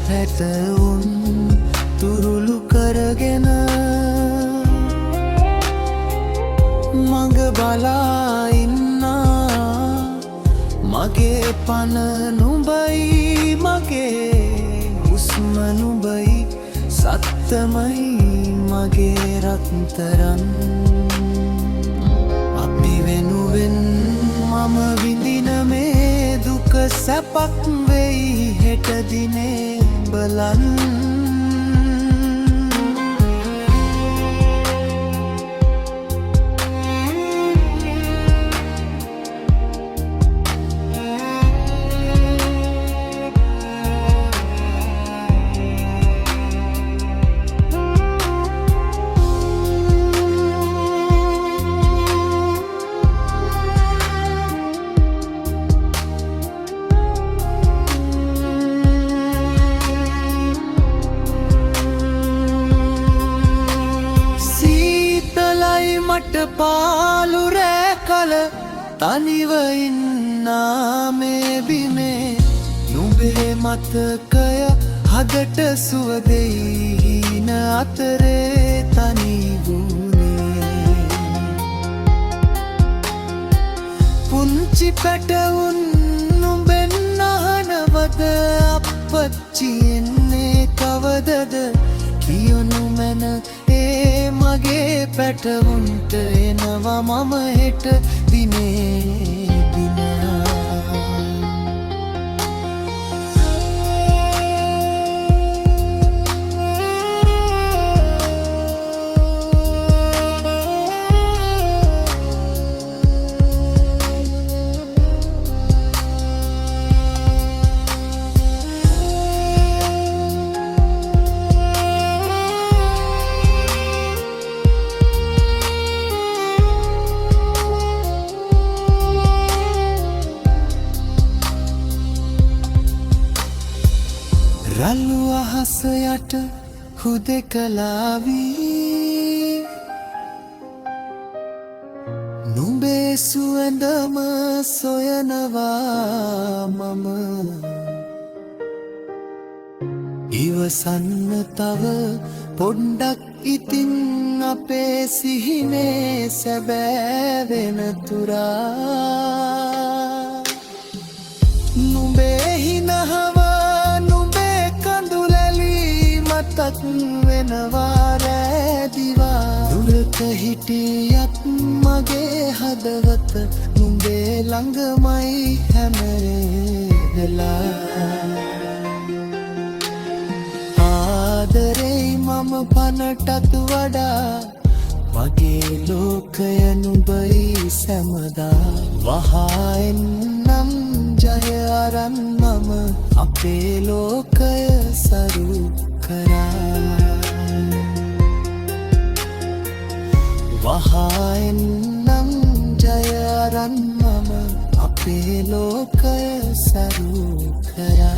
හැටවුන් තුරුළු කරගෙන මඟ බලා ඉන්නා මගේ පන නුඹයි මගේ හුස්ම නුඹයි සත්තමයි මගේ රත්තරන් අපි වෙනුවෙන් මම විඳින මේ දුක සැපක් වෙයි හෙට දිනේ බලන්න මට පාලු රෑ කල තනිව ඉන්නා මේ බිමේ නුඹේ මතකය හදට සුව දෙයි හීන අතරේ තනි වුණේ පුංචි පැටවුන් නුඹෙන් අහනවද අප්පච්චි එන්නේ කවදද කියනු මැන ඒ මගේ පැටවුන්ට එනවා මම හෙට දිනේ දිනා රළු අහස යට හුදෙකලා වී නුඹේ සුවඳම සොයනවා මම ඉවසන්න තව පොඩ්ඩක් ඉතින් අපේ සිහිනේ සැබෑ වෙන තුරා නුඹේ හිනහව තත් වෙනවා රැදිවා දුරක හිටියත් මගේ හදවත නුඹේ ළඟමයි හැම වෙලා ආදරෙයි මම පනටත් වඩා මගේ ලෝකය නුඹයි සැමදා වහා එන්නම් ජය අරන් මම අපේ ලෝකය සරු වහා එන්නම් ජය අරන් මම අපේ ලෝකය සරු කරා